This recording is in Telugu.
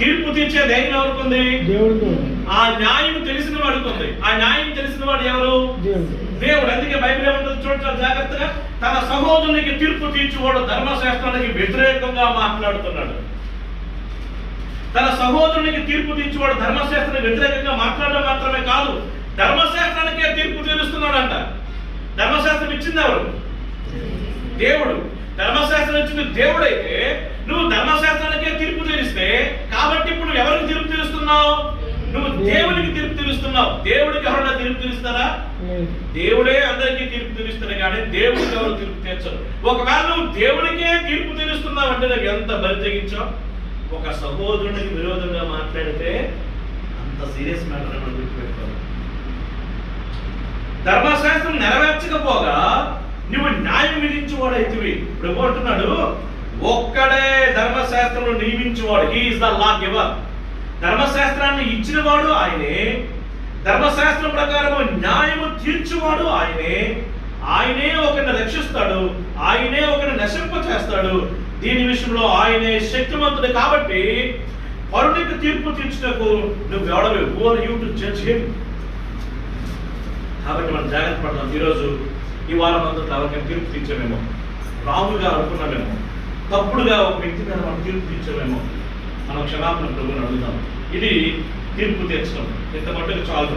తీర్పు తీర్చే ధైర్యం ఎవరికి ఉంది? దేవుడికి. ఆ న్యాయం తెలిసిన వాడికి ఉంది. ఆ న్యాయం తెలిసిన వాడు ఎవరు? దేవుడు. అందుకే బైబిల్ ఏమంటుంది చూడండి జాగ్రత్తగా, తన సహోదరునికి తీర్పు తీర్చువాడు ధర్మశాస్త్రానికి వ్యతిరేకంగా మాట్లాడుతున్నాడు. తన సహోదరునికి తీర్పు తీర్చువాడు ధర్మశాస్త్రానికి వ్యతిరేకంగా మాట్లాడడం మాత్రమే కాదు, ధర్మశాస్త్రానికే తీర్పు తీరుస్తున్నాడంట. ధర్మశాస్త్రం ఇచ్చింది ఎవరు? దేవుడు. ధర్మశాస్త్రం ఇచ్చింది దేవుడైతే నువ్వు ధర్మశాస్త్రానికే తీర్పు తీరిస్తే, కాబట్టి ఇప్పుడు నువ్వు ఎవరికి తీర్పు తీరుస్తున్నావు? నువ్వు దేవునికి తీర్పు తీరుస్తున్నావు. దేవుడికి ఎవరైనా తీర్పు తీరుస్తారా? దేవుడే అందరికీ తీర్పు తీరుస్తాడు, కానీ దేవుడికి ఎవరు తీర్పు తీర్చరు. ఒకవేళ నువ్వు దేవుడికే తీర్పు తీరుస్తున్నావు అంటే నాకు ఎంత బలి తెగించావు. ఒక సహోదరునికి విరోధంగా మాట్లాడితే అంత సీరియస్ మ్యాటర్ మనం గుర్తుపెట్టుకోవాలి. ధర్మశాస్త్రం నెరవేర్చకపోగా నువ్వు న్యాయం విధించేవాడైతివి. ప్రభు అంటున్నాడు, ఒక్కడే ధర్మశాస్త్రంలో నియమించేవాడు. He is the lawgiver. ధర్మశాస్త్రాన్ని ఇచ్చినవాడు ఆయనే, ధర్మశాస్త్రం ప్రకారం న్యాయము తీర్చువాడు ఆయనే. ఆయనే ఒకరిని రక్షిస్తాడు, ఆయనే ఒకరిని నశింప చేస్తాడు. దీని విషయంలో ఆయనే శక్తివంతుడు. కాబట్టి పరునికి తీర్పు తీర్చుటకు నువ్వెవడవే? Who are you to judge him? కాబట్టి మనం జాగ్రత్త పడతాం. ఈరోజు ఈ వారం అంతా ఎవరికైనా తీర్పు తీర్చామేమో, రాములుగా అనుకున్నామేమో, తప్పుడుగా ఒక వ్యక్తి మీద మనం తీర్పు తీర్చామేమో, మనం క్షమాపణ ప్రభువుని అడుగుతాం. ఇది తీర్పు తీర్చడం. ఇంత మట్టుకు చాలు.